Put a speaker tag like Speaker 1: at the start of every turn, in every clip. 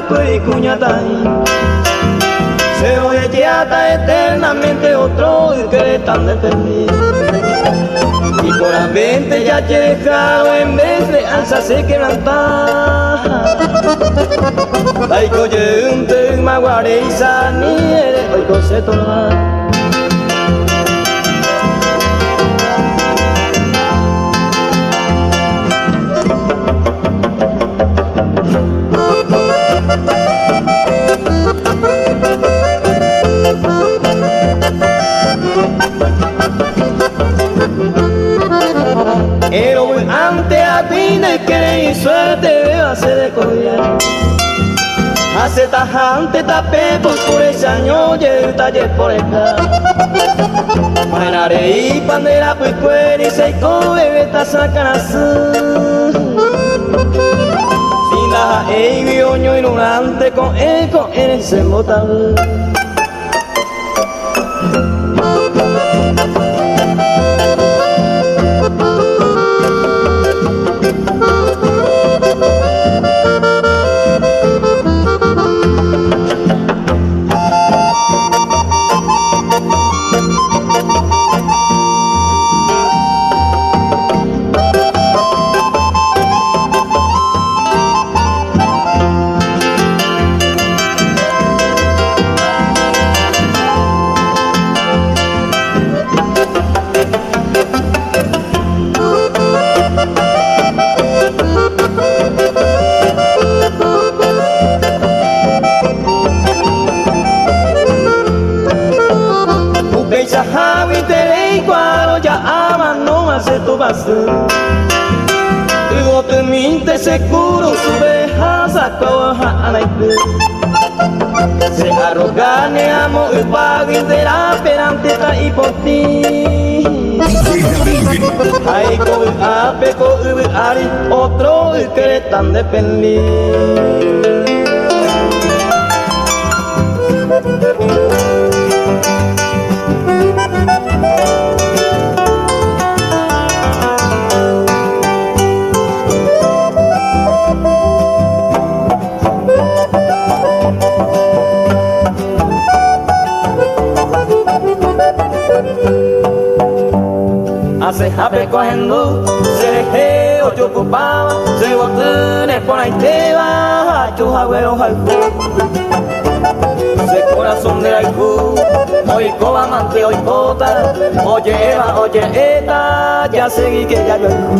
Speaker 1: y cuñatay. Se oye hasta eternamente otro que tan de feliz. Y por la mente ya te he dejado en vez de alza se quebranta. Ay, coye un te maguare y sani eres hoy cose toda. Pero antes a ti de querer y suerte veo hacer de collar. Hace tajante tapé por ese año y el taller por acá. Manare y pandera pues cuere y se bebé ta sacan azul. Sin la e bioño ignorante con eco en ese motal. Digo te minte seguro sube hasa coja anaite. Se arrogane amo y pague de la perante ta y por ti. Ay co ape co ari otro que le tan de feliz. Hace jape cogiendo, se dejé o yo ocupaba, se botones por ahí te va, yo agüero jalco. Se corazón de haiku, hoy coba amante, hoy cota, oye Eva, oye eta, ya seguí que ya yo haiku.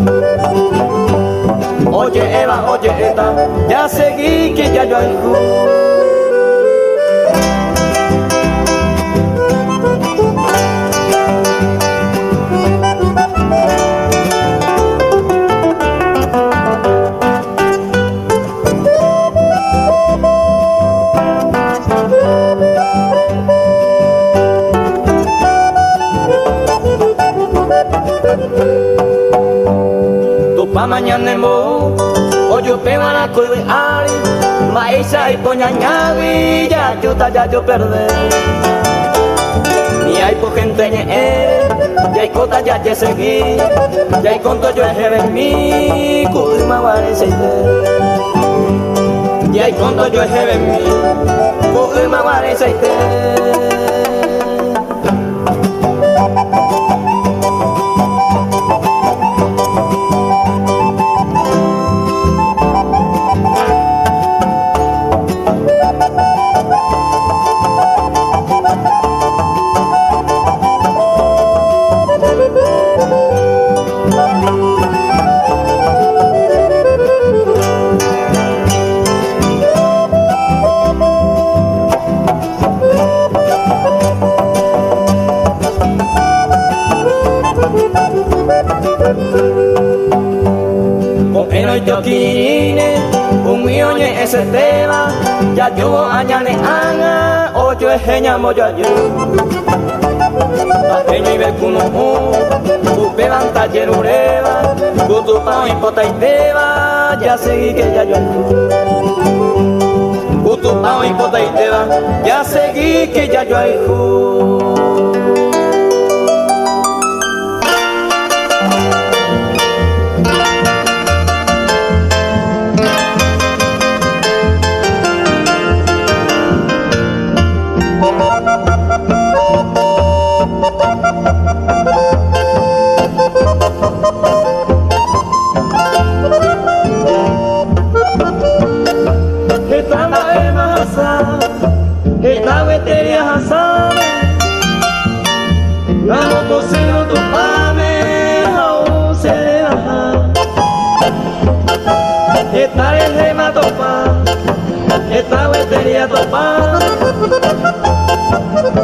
Speaker 1: Oye Eva, oye eta, ya seguí que ya yo haiku. Pa mañana en bo, oye pega la cueve ari, maíza y poñañavi, ya yo perdé. Ni hay po gente ya hay cota ya te seguí, ya hay conto yo en mi, cuima guareseite. Ya hay conto yo en mi, cuima guareseite. Yoquine, un millón ese tema, ya yo añane anga, ocho es genia moyayo. Apeño y becuno, upe taller ureva, tu pao y pota y teba, ya seguí que ya yo. Tu pao y pota y teba, ya seguí que ya yo hay. esta rejema topa, esta huetería topa.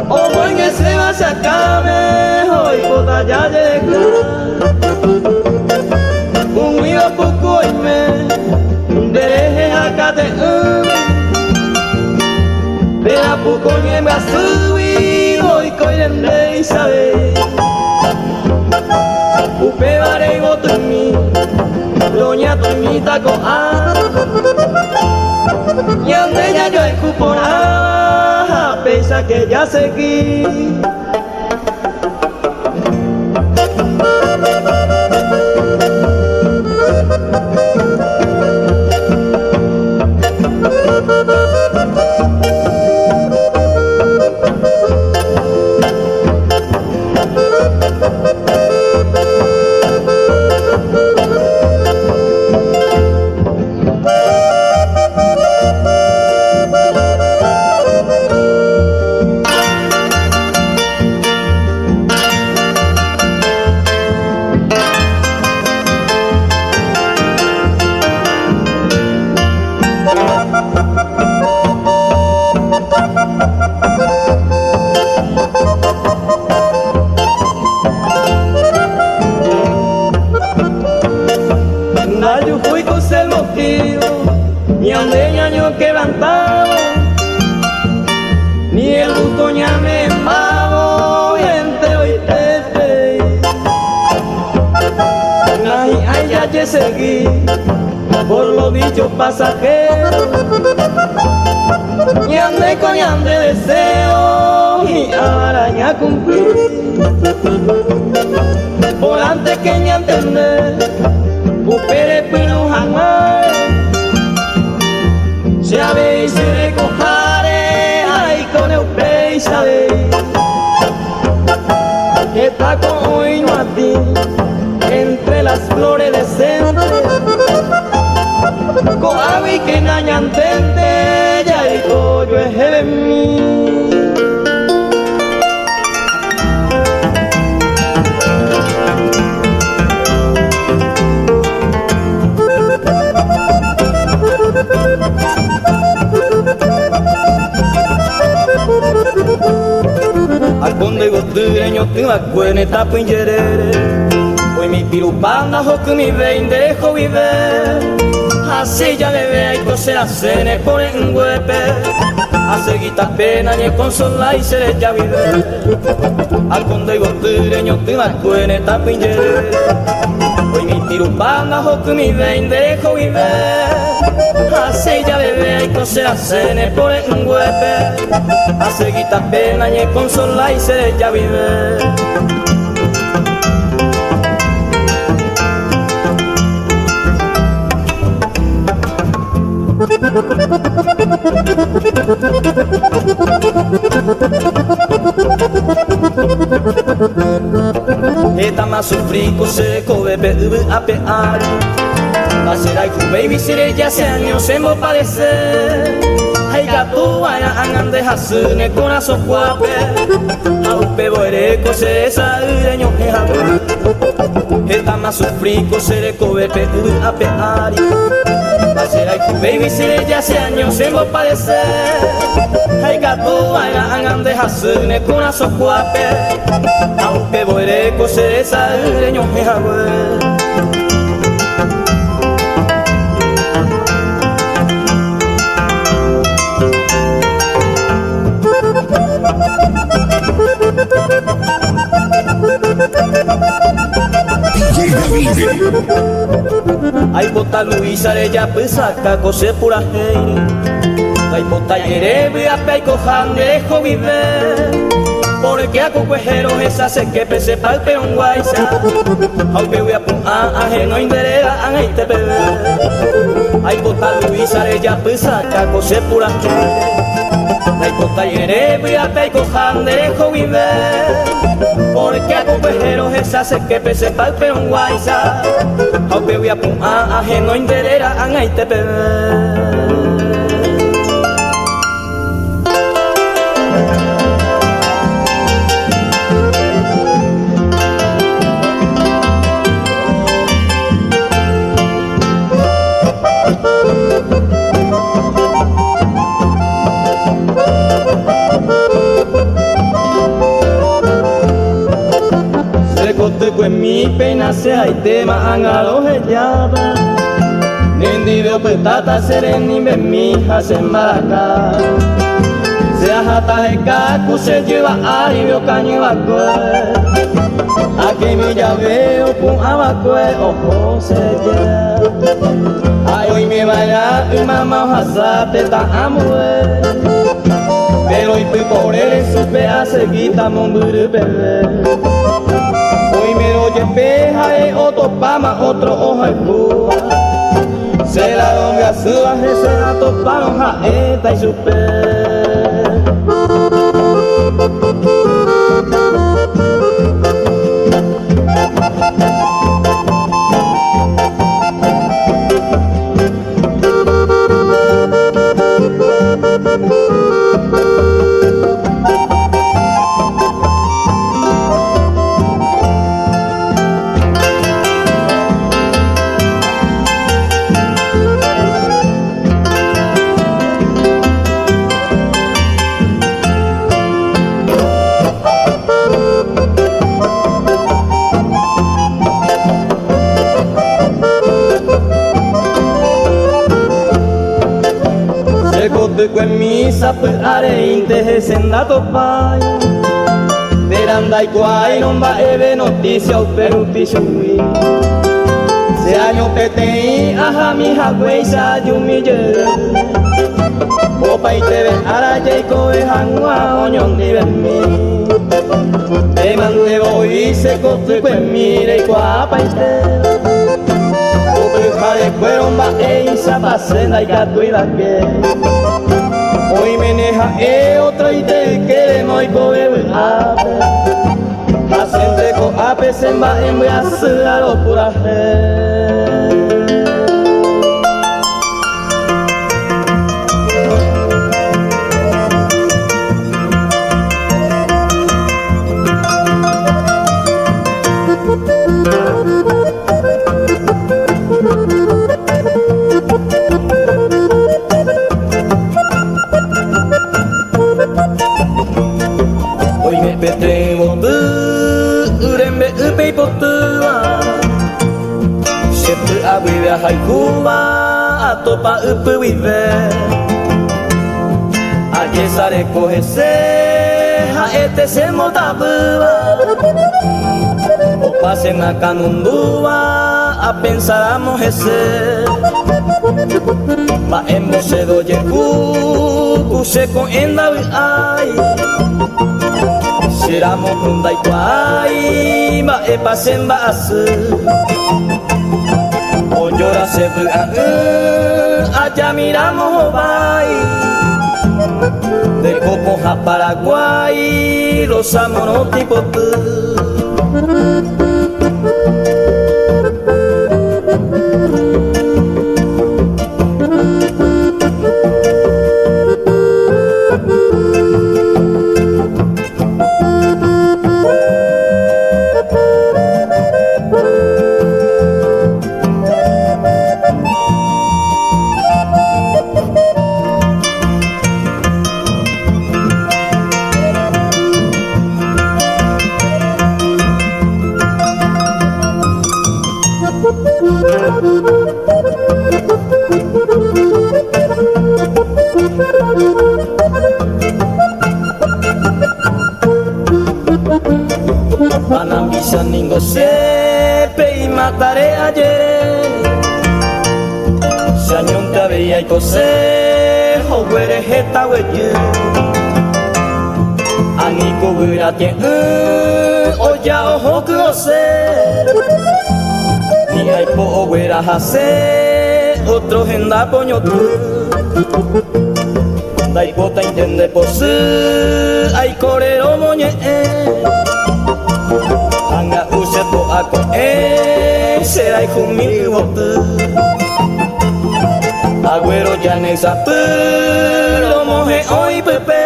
Speaker 1: O buen que se va a sacarme, hoy puta ya llega. Un mío poco y me dereje acá de Vera poco y me ha subido y coiren de Isabel. Upe vare y voto en mí, doña Toñita con A. Y ande ya yo escuponaba, pesa que ya seguí. Yo fui con el motivo, ni ande ñaño quebrantado, ni el gusto ña me mavo, y entero y te ay, ya te seguí, por los dichos pasajeros, y ande con y ande deseo, y ahora ya cumplí, por antes que ña entender. Upere pino jamás se ave y se recojare, ay con el pei sabe que está con hoy no a ti entre las flores decentes con avi que naña entende ya y coyo es de mí. Al conde gotureño te va cuene tapo ingerere, hoy mi pirupanda hoku mi veinde jo vive, así ya le ve y cose la cene por en huepe, hace guita pena ni consola y se le ya vive. Al conde gotureño te va cuene tapo ingerere, hoy mi pirupanda hoku mi veinde jo vive, así ya bebé y cose la cene por en huepe, hace guita pena y consola y se ya vive. Esta más sufrico se cobe a pear. Pasera y tu baby sire ya hace años se me parece. Ay gato vaya angan de hasune corazón guape. Aupe boere cose esa ureño que jabe. Esta más sufrico se le cobe a peari. Pasera y tu baby sire ya hace años se me parece. Ay gato vaya angan de hasune corazón guape. Aupe boere cose esa ureño que jabe. Ay bota Luisa de ya pesaca cose pura heire. Ay bota yerebe a peico jande jo vive. Porque a cucuejeros esa se que pese pa'l peón guaysa. Aunque voy a punta ajeno inderera an ay te bebé. Ay bota Luisa de ya pesaca cose pura heire. Ay bota yerebe a peico jande jo vive. Porque a cucuejeros esa se que pese pa'l peón guaysa. Aunque voy a punta ajeno inderera an ay te bebé. mi pena se hay tema angalojellaba Nendi veo petata sereni me mi hacen maraca Se ajata el cacu se lleva ari veo cañibacue Aquí mi ya veo pun abacue ojo se lleva Ay hoy me vaya y mamá hasate ta amue Pero y por él supe a seguita momburu bebé Hoy me lo lleve otro pama otro ojo en púa Se la donga suba se la toparon jaeta y supe Con misa per are inte senda topai Verandai quai non va eve notizia o peruti shui Se año petei aha mi hagwei sa yumije Opai teve ara jeiko e hangwa onyon di mi Te mande voi se kotu kwen mire kwa paite Opai hare kweron va e sa pasenda y gatui la que Hoy me neja otra y te queremos y coge ape Hacente ko ape semba en voy a hacer a lo pura Petrevo tu, urembe upei potua Sepu abive haikuwa, atopa upu vive Ake sare kohese, haete se motabua Opa se nakanundua, a pensar a mojese Ma embo se doye kuse con endawi ai Shiramo kundai kwai ma e pasen ba asu Ojora se buan allá miramos bai De Copoja Paraguay los amonotipos Panambisa ningo sepe y mataré ayer Shañón te veía y consejo Güere jeta güeye Aniko güera tien Oya ojo close Ni hay po güera jase Otro genda poño tú Dai pota intende posu Ay corero moñe Anga use po ako será hijo mío Agüero ya ne sapu lo moje hoy pepe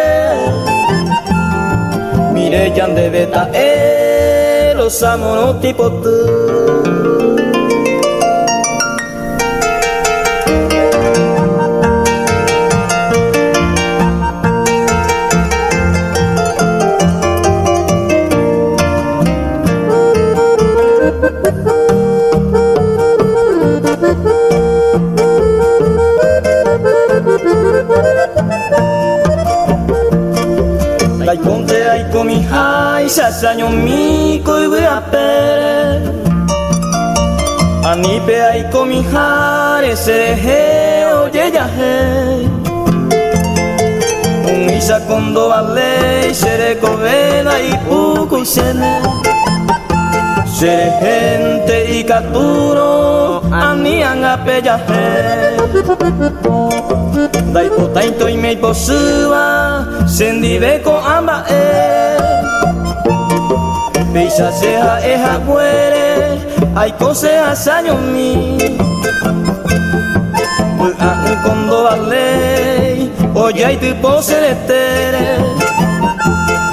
Speaker 1: Mire ya de beta los amonotipos años mi voy a per ani pe ai komi hare sereje oye ya he un isa kondo vale sere kovena y puku sene sere gente y katuro ani anga pe ya he dai potain toi mei posua sendive ko amba Beisa seha eha muere, hay cosas años mi. Buka kondo vale, oye y tipo seretere.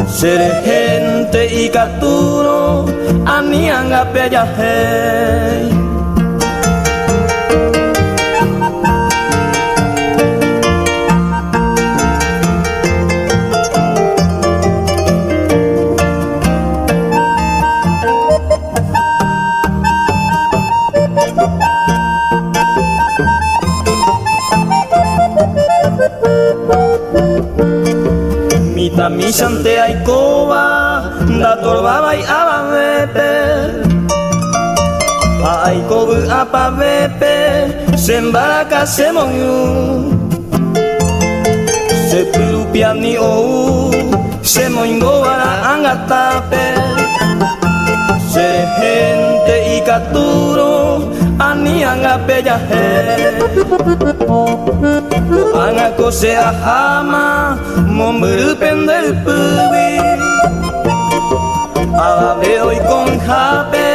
Speaker 1: Sere gente y katuro, anianga peyaje. Mita mi sante ai koba da torba bai ababepe ai kobu apabepe sembaraka semoyu sepirupiani ou semoingo bara angatape se gente y katuro ani angape yahe anga kose ahama momburu pendel pubi ababe hoy con jape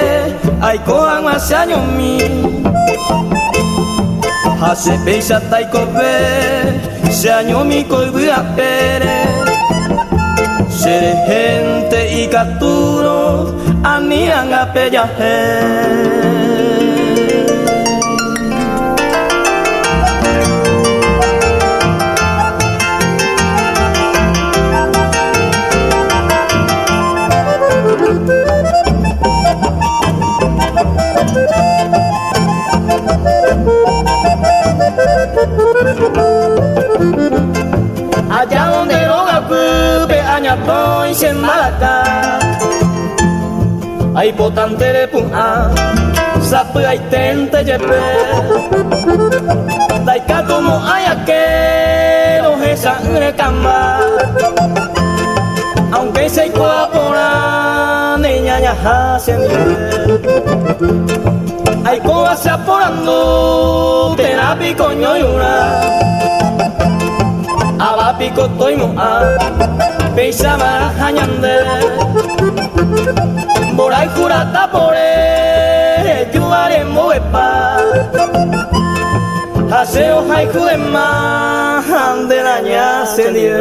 Speaker 1: ay koan año mi hace peisa tai kobe se año mi koi a pere sere gente y katuro ani angape yahe allá donde roga cube añato y se malaca hay potante de punha sapu hay tente yepe daika como hay aquero esa recamba aunque se incorpora niña ya hacen hay cosas se aporando terapia coño y una abapico toimo a peisa marajanyande borai kurata pore yuare moepa haseo haiku de ma de daña sendir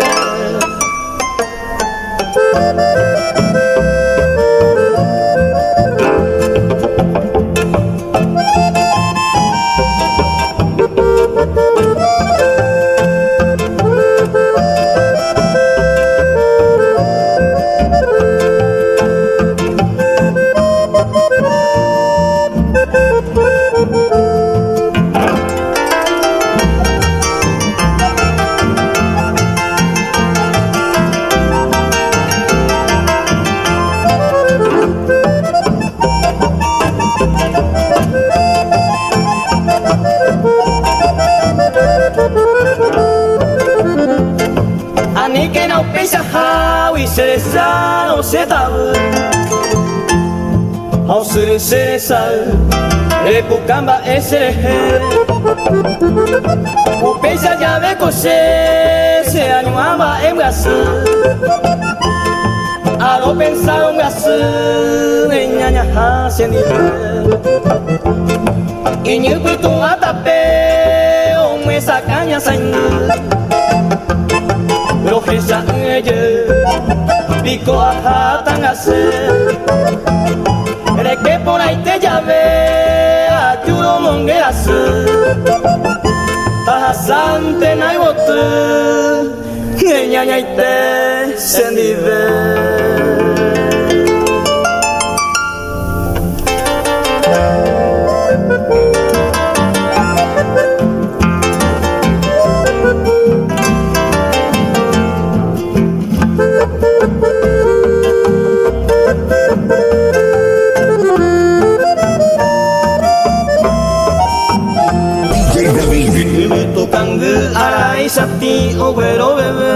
Speaker 1: Serezano setabu Au suru serezal Repukamba eserehe Upeisa llave kose Se animaba en brasu Alo pensado en brasu Neñaña hacen Iñupu tu atape Ome sacaña sañu Rojesa eye Pico aja tan hacer Eres que por ahí te llave Ayudo mongueras Tajasante na ibotu Ñaña y te sendive sati o vero bebe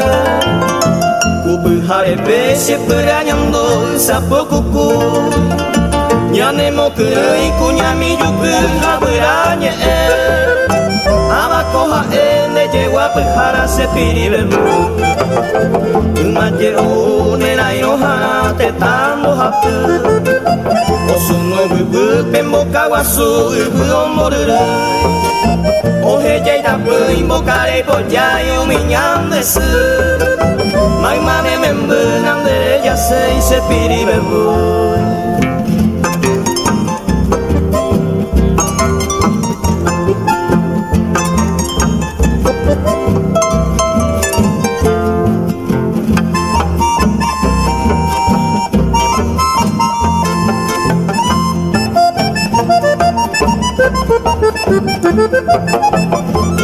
Speaker 1: Kupu hare be sepura nyando sapo kuku Nyane mo kurui kunyami yuku haburanye Abako hae ne jewa pehara sepiri bebu Umaje o nenai no hana te tamo hapu Osu no bubu pembo kawasu ubu omoruru Ohe jai tapu imbo kare pojai uminyam desu Mai mame membu nandere yasei sepiri bebu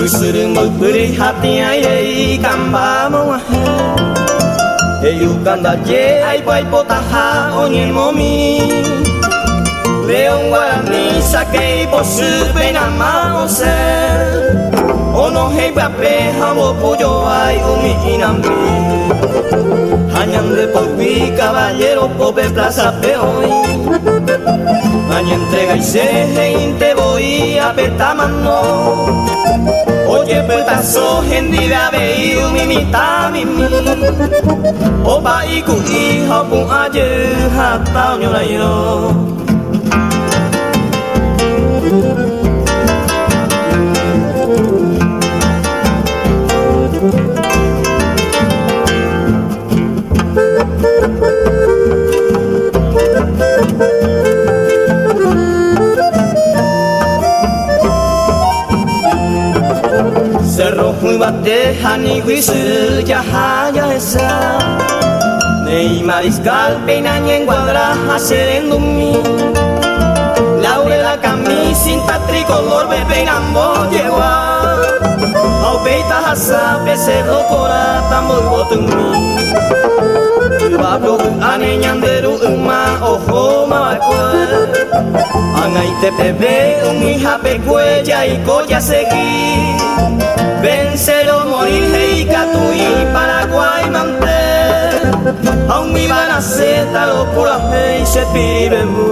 Speaker 1: Usuru mukuri hati ai kamba mo Eyukanda je ai pai potaha onye momi Leon guarani sake bosu benama ose Ono hei bape hamo puyo ai umi inambi Hañan de popi caballero pope plaza peoi Maña entrega y se te voy a petamano Oye petazo hendibe abe umi mita mimi Oba iku iho pun aje hata nyolairo Cerro muy bateja ni huisu ya haya esa Nei mariscal peinanya en cuadra hacerendumi Laurela camisinta tricolor bebe gambo lleva Au peita hasa pesero cora tambor botumi Bablo ane nyanderu uma ojo mawakwa Angai te bebe umi hape kwe ya iko ya segui Vencero morir hei katui Paraguay mante Aún mi van a zeta lo pura hei se piribebu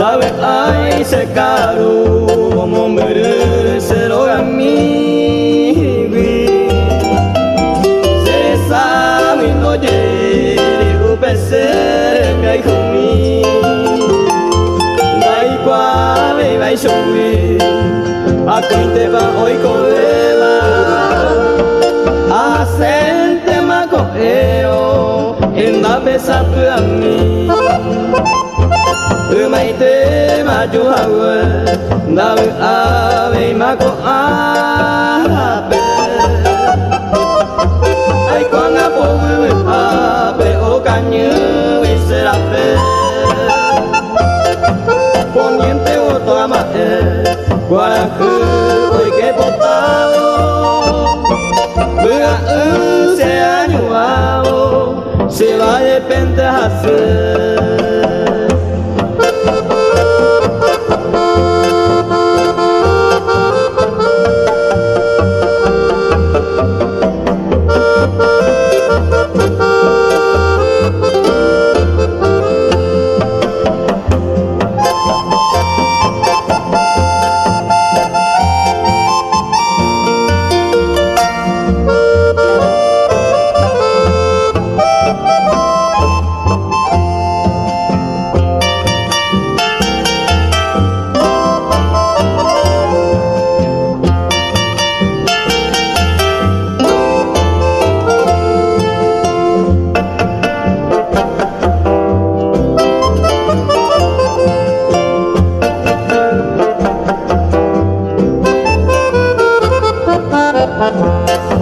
Speaker 1: Lawe ai se karu como mere se lo amigui Se sabe no ye upese kai kumi Dai kwa be bai shoi Akuite ba oi koela Asente ma koeo Enda besapu ami Umai te maju hawa Nau awe mako ape Ai kwanga powe ape o kanyu iserape Poniente o toamate Guaraku oike potao Bua se añuao Se va de pentehase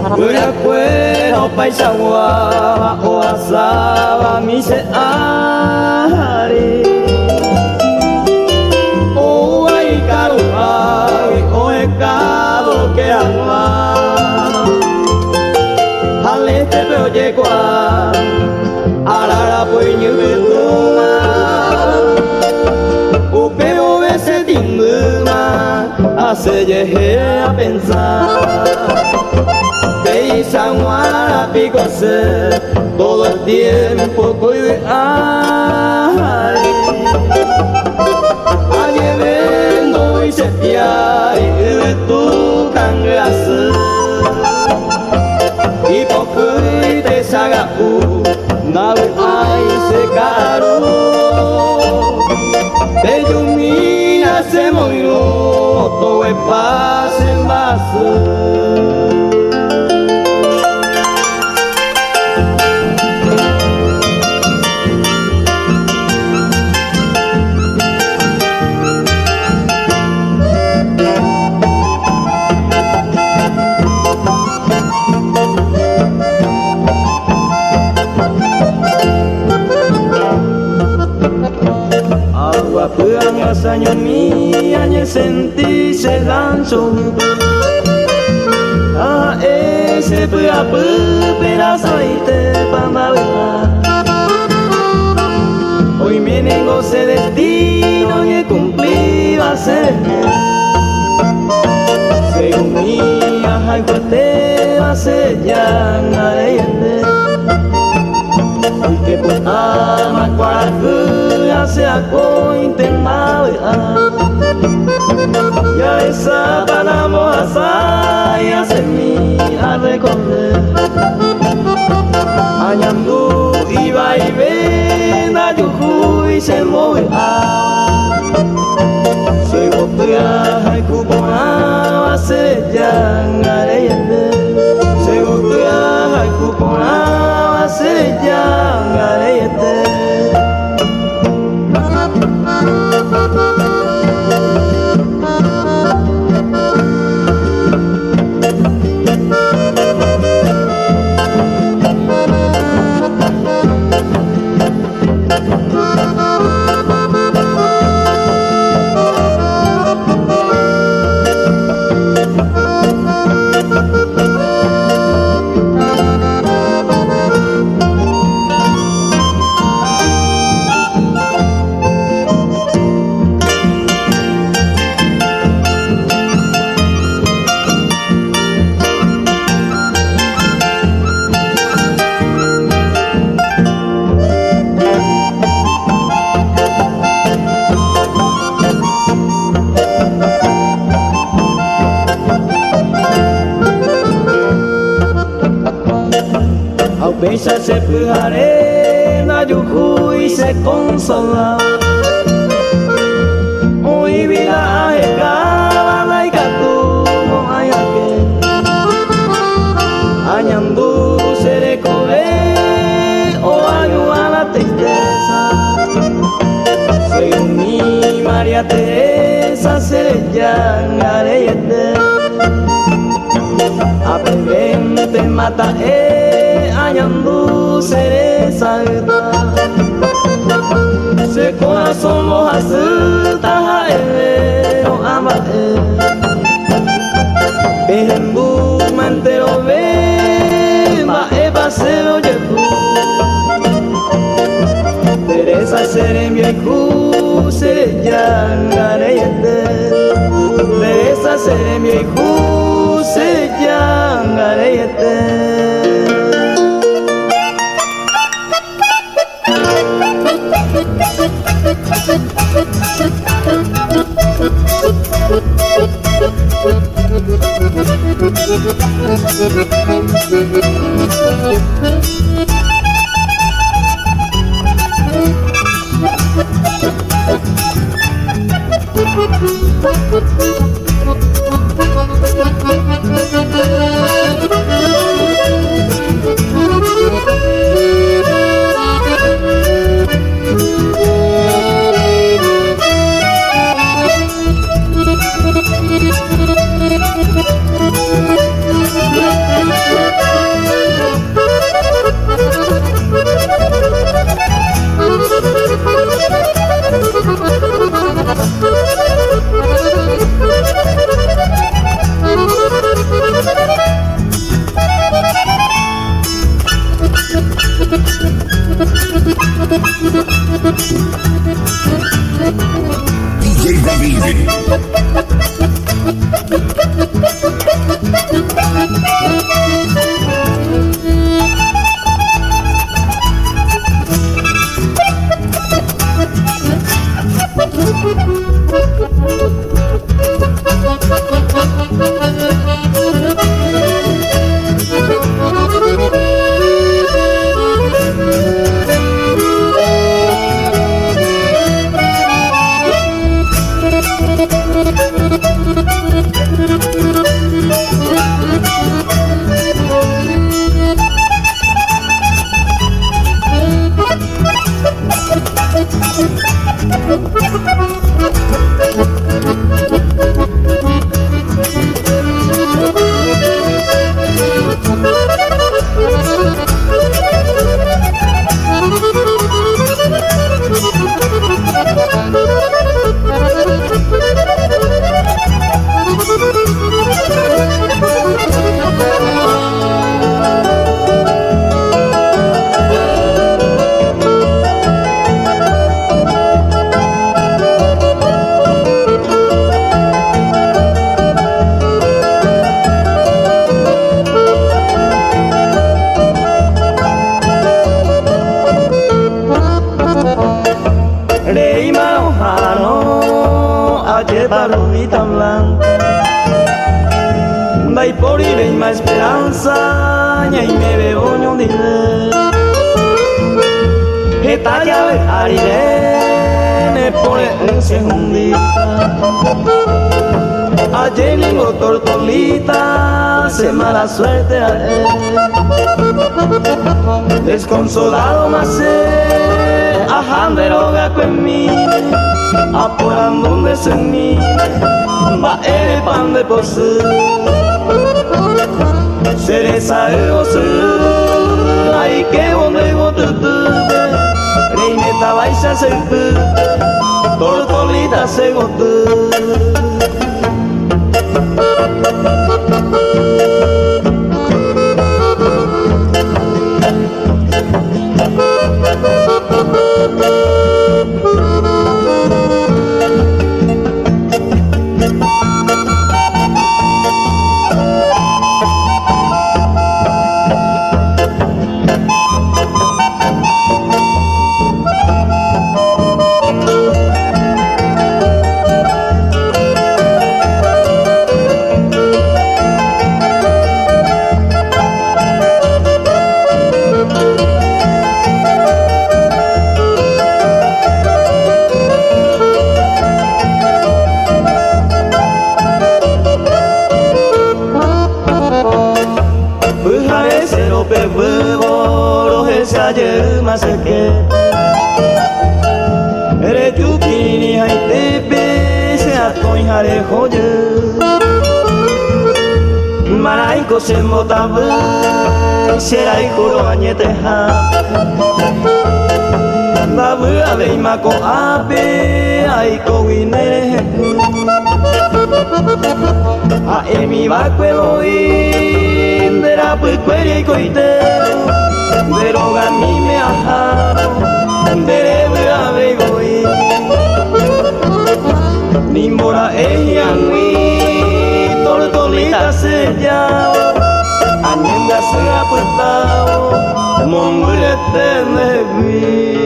Speaker 1: Urakuero paisawa o asaba mise ari o ai karu ai o e kabo ke ama hale te veo llegua arara poi như betuma o peo ese dimuma hace llegar a pensar Sanguara picose todo el tiempo cuide ay ayer vendo y se piai tu cangrase y poco te saga na ai se caro te ilumina se moiró todo es paz en base Rasanya mi hanya senti se langsung ese berapa pedazo ite pambawa hoy mi negocio destino y cumplir va a ser según mi hay fuerte va a ser ya nadie que puta más cuadra se ako intentaba ya esa panamo ya se mi a recorrer añando iba y ven a yuju y se movía se golpea hay cupona se ya ngareyende se golpea hay cupona se ya ngareyende Besa se pujaré na yuju y se consola Muy vida ejecaba la ikatu no hay aquel Añando se recoge o ayuda a la tristeza Según mi María Teresa se le llamaré Aprendente mata añando se salta se corazón lo hace taja no ama pejembu mantero ve ma eva se lo llevó Teresa seré mi hijo se llamaré Teresa seré mi hijo se llamaré Vai por y ven más esperanza y me veo ñondile Esta llave arirene pone un segundita Ayer lingo tortolita se mala suerte a él Desconsolado más ajandero gaco en mí Apurando un desenmine va el pan de pose Cereza el goce Ay que bonde gotete Reineta baixa se Tortolita se gote ayer más que Eres tu kini hay tepe se atoy hare joye Maraiko se motabe será ikuro añeteja Babu ave mako ape aiko winere A emi bakwe boy dera pukwere koite Deroga mi me ajaro Derebe ave goi Nimbora ella nui Tortolita sellao Anyenda se apretao Mongolete nevi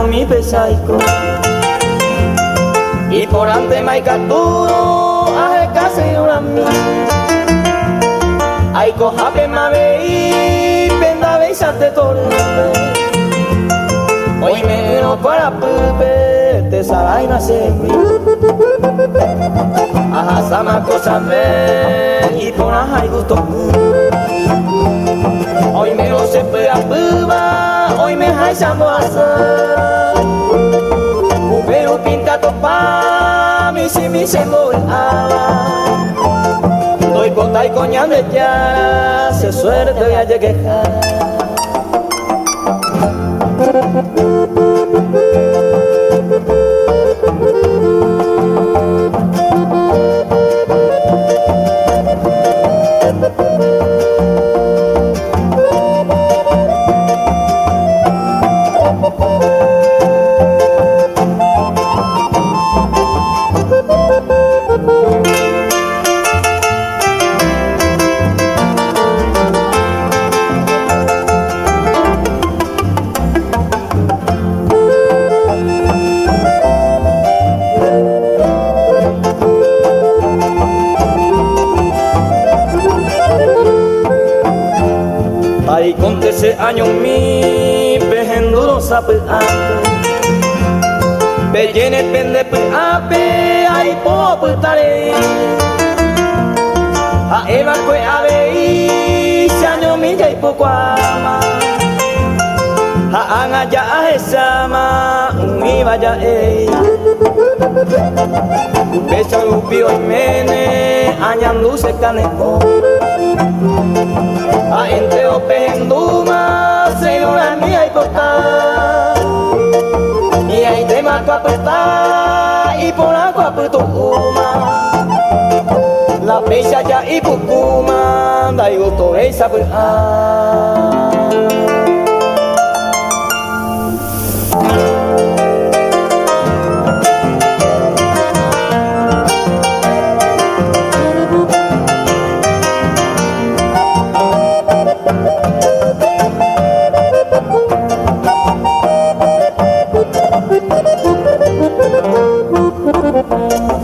Speaker 1: año mi pesaico y por ante maicaturo a casi una mí ay cojape mabei penda beisate torpe hoy me no para pupe te sarai na sembi aha sama cosa ve y por ahí gusto hoy me no se pega puba hoy me hay sambo asa pero pinta topa mi si mi se mola doy bota y coña de ya se suerte ya llegué ay con ese año mi pejenduro sape ante pellene pende pe ape ay po putare a eva kwe ave i año mi jai poco ama a anga ya esama mi vaya e beso upio mene añandu se caneco a entre o penduma señora mía y porta y ahí te marco apretar y por agua putuma la pecha ya y pucuma da y goto esa pues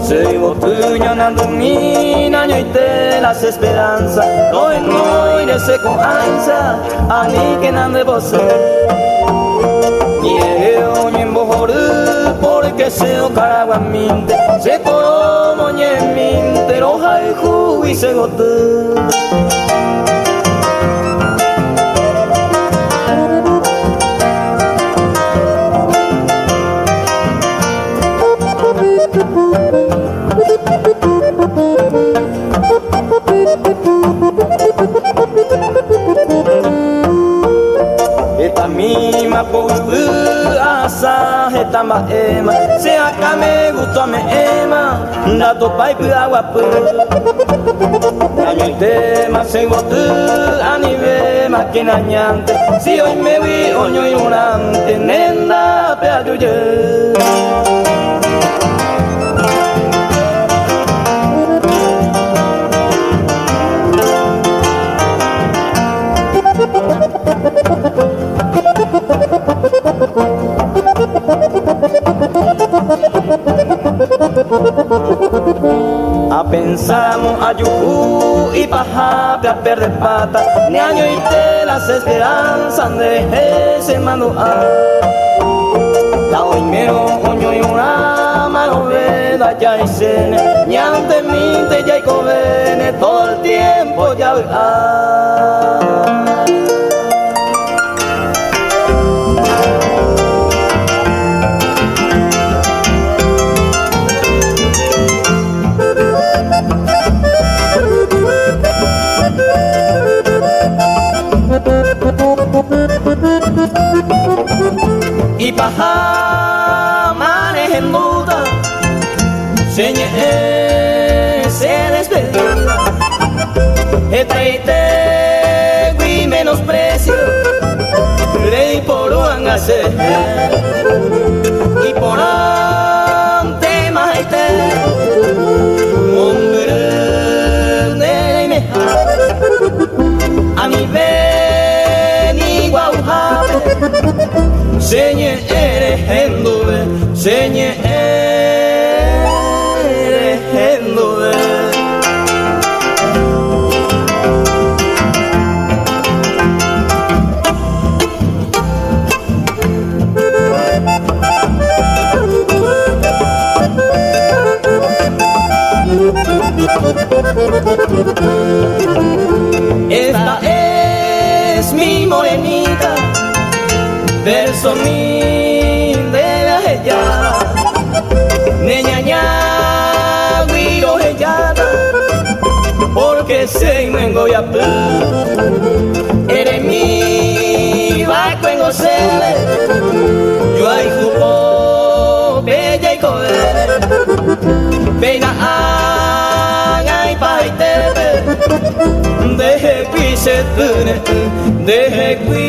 Speaker 1: Sigo tuñonando mi año y te las esperanzas no iré con ansia a ni que nande vos ni eu ni en bojoru porque se o caraguaminte se coro moñeminte roja y jugo y se gotu esta misma por asa esta maema se acá me gustó me ema dato pai agua pu año el tema se botu anime máquina ñante si hoy me vi oño y unante nenda pe ayuye a pensamos a yuju y paja a perder pata ni año y te las esperanzas de ese mando a la hoy mero coño y una mano veda ya y cene ni ante mí te ya y covene todo el tiempo ya y paja manejen duda señe se despedida etraite y menosprecio ley por un hacer y por ante maite hombre de me a mi ven igual señor señe hendude. Esta es mi morenita del sonido de la ella, neñaña guiro ellada, porque se me engoyapé. Eres mi vaco en gocele, yo hay jupo bella y coder, peina ay paitebe, deje cuiseture, deje cuiseture.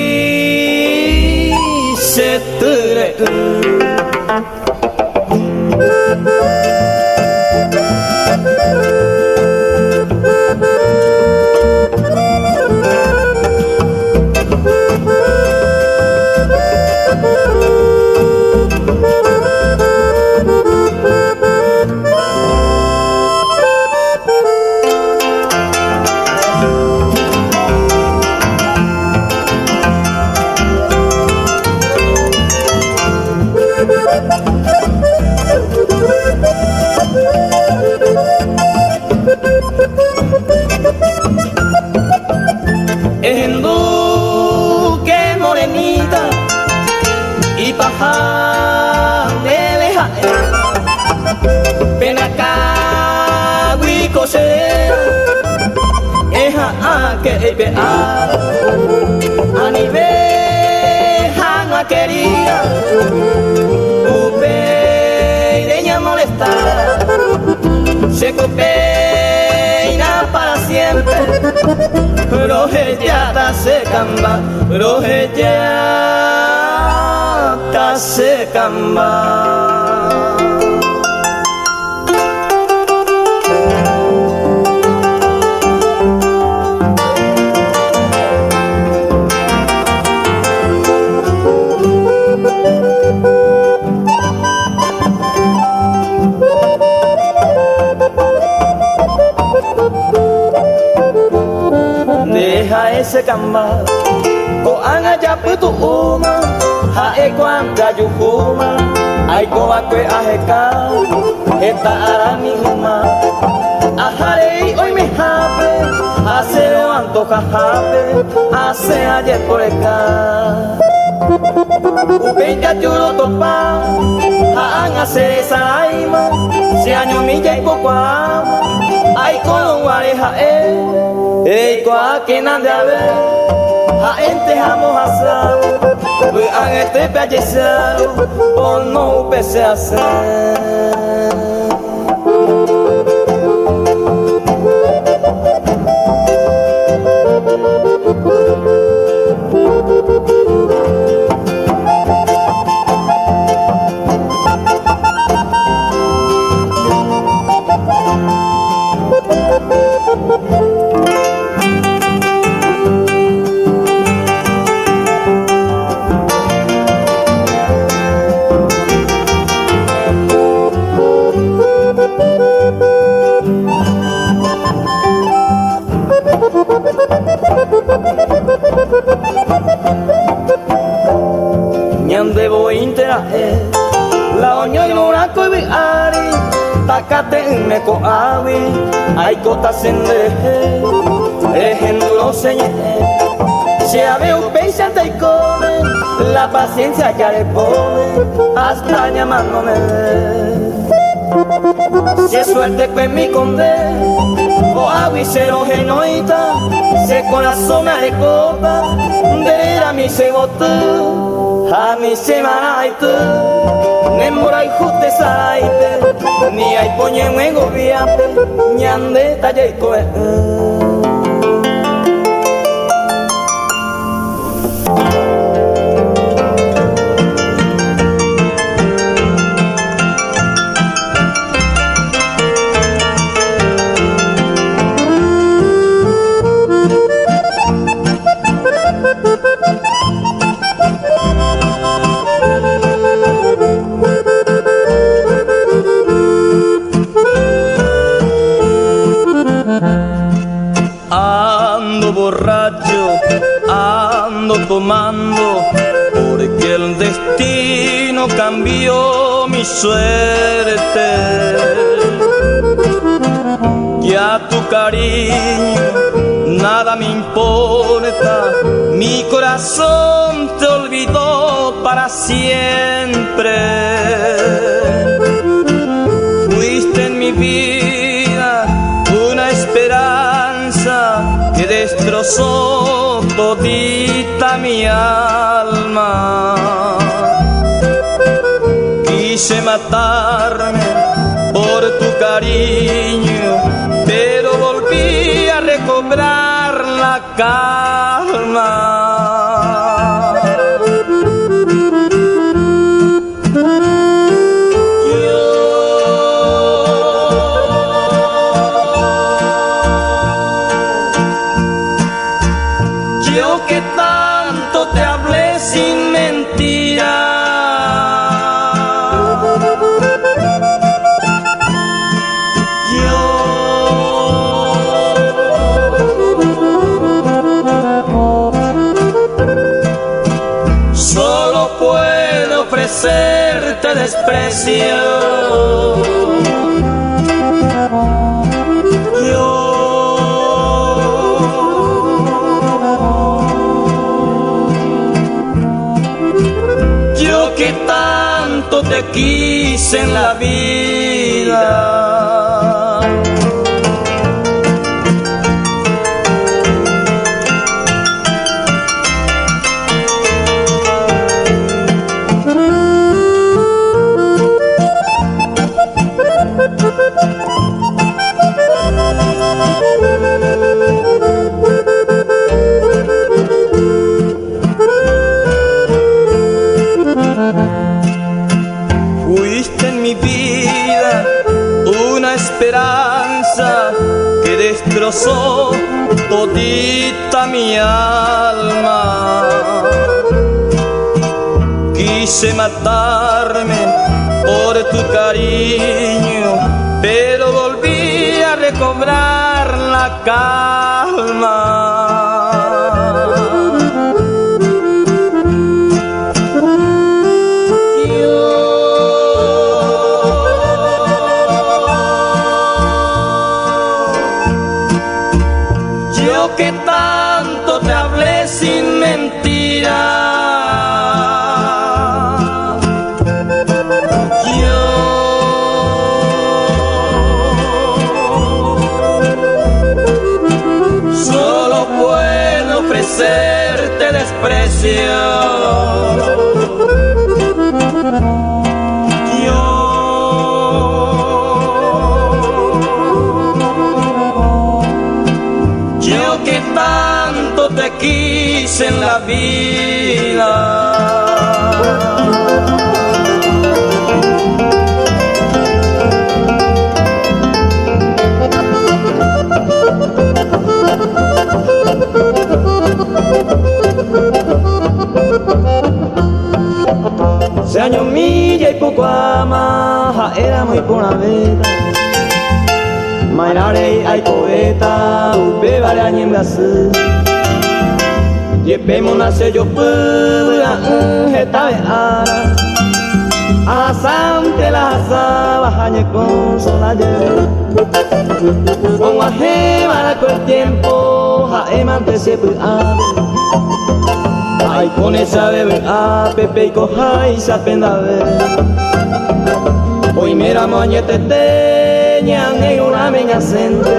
Speaker 1: Enduque morenita y paja de leja, ven acá huicosera, eja a que vea a nivel janga querida, upereña molestar, se copeina para siempre. Rojellata se camba, rojellata se camba. Deja ese camba, koanga ya putu uma, hae kwanga yuhuma, ay koakwe aheka, eta arami uma, ajarei hoy me jape, hace o antoja jape, hace ayer por acá. Upeya churo topa, haanga se saima, se año milla y pocuama, ay colon guarejae. Ey, kwa que nande a ver, a ente jamo asado, voy a este pellizado, o no pese a hacer. Ñande voy interaje, la oño y muraco y biari, takate me coawi, ay cota sendeje, ejenduro señe, se abre un pensante y come, la paciencia ya le pone, hasta llamándome. Si es suerte que mi conde, coawi cero genoita, se corazón me copa, de la mi se botó. A mi semana y tú, nemora y juste saipe, ni hay poñe en gobiape, ni ande talla y coe. mi suerte, que a tu cariño nada me importa, mi corazón te olvidó para siempre. Fuiste en mi vida una esperanza que destrozó todita mi alma. Quise matarme por tu cariño, pero volví a recobrar la calma. Yo que tanto te hablé sin mentira, solo puedo ofrecerte desprecio. Yo que tanto te quise en la vida, fuiste en mi vida una esperanza que destrozó todita mi alma. Quise matarme por tu cariño, pero volví a recobrar la calma. Yo que tanto te hablé sin mentira, solo puedo ofrecerte desprecio. Yo que tanto te quise en la vida. Se año milla y poco ama, era muy por la vida. Mairare ai poeta, ube vale anyemgasu. Yepe monase yo pura, heta ara. Asam te la asaba, hanya con solaye. Con wahe maraco el tiempo, haemante se puade. Ay, con esa bebé, pepe y coja y sapendave. Hoy mira moñete teñan en una meña sente.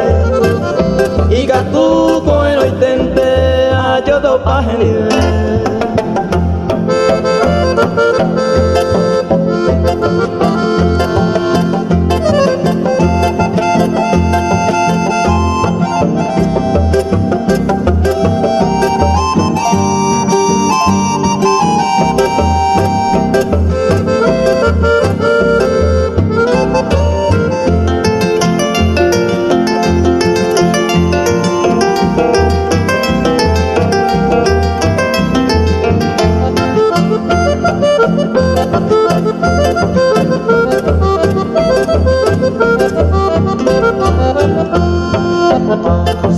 Speaker 1: Y gatu con el oitente, yo do paje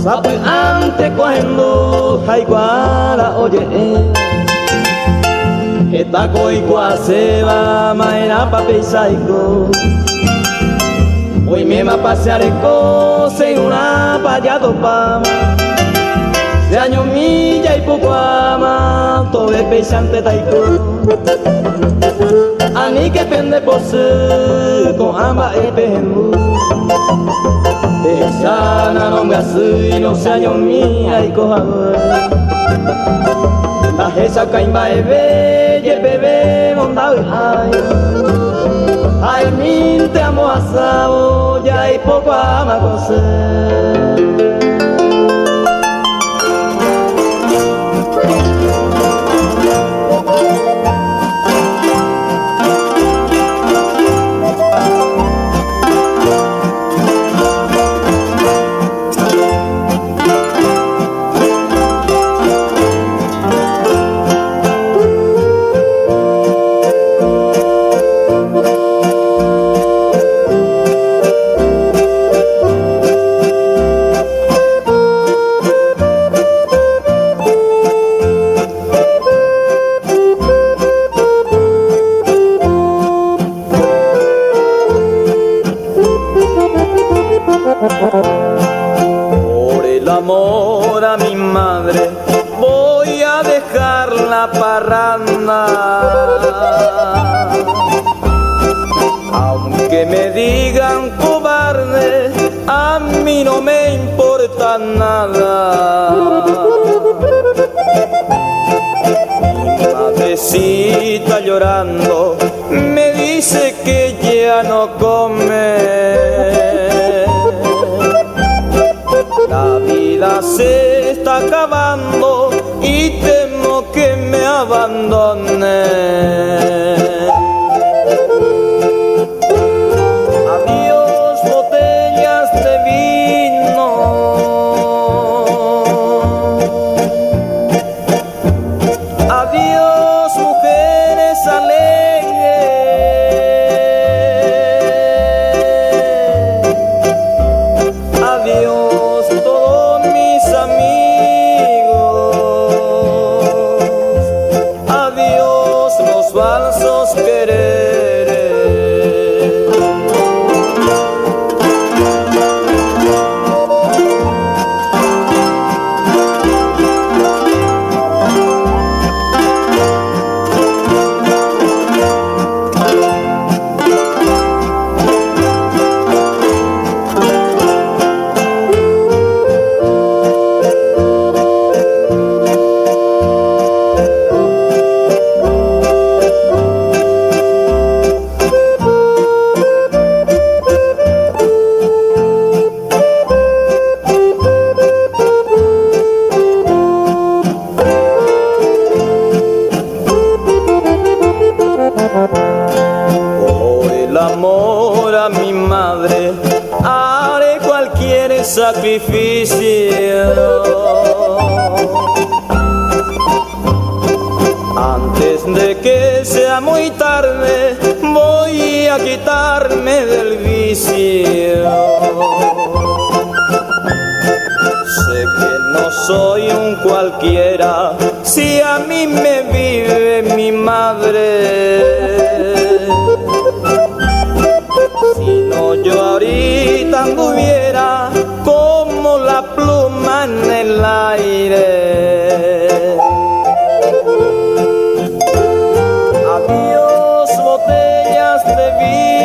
Speaker 1: Sabe ante cuando hay guara oye Taco y cuaseba, maena papeisaiko. Hoy me va a pasear el cose en una payado pama. De año milla y poco ama, todo es pesante taiko. Ani que pende por ser, con ambas es pejembu. Pesana no me hace, no se año mía y coja. La jesa caimba es bella, el bebé mondado es ay. Ay, min te amo asado, ya hay poco ama coser. Por el amor a mi madre voy a dejar la parranda. Aunque me digan cobarde, a mí no me importa nada. Mi madrecita llorando me dice que ya no come. La vida se está acabando y temo que me abandone. Adiós botellas de vino, adiós mujeres alegres, adiós todos mis amigos, adiós los falsos quereres. Por el amor a mi madre haré cualquier sacrificio. Antes de que sea muy tarde voy a quitarme del vicio. Sé que no soy un cualquiera si a mí me vive mi madre. Si no yo ahorita anduviera como la pluma en el aire. Adiós botellas de vino.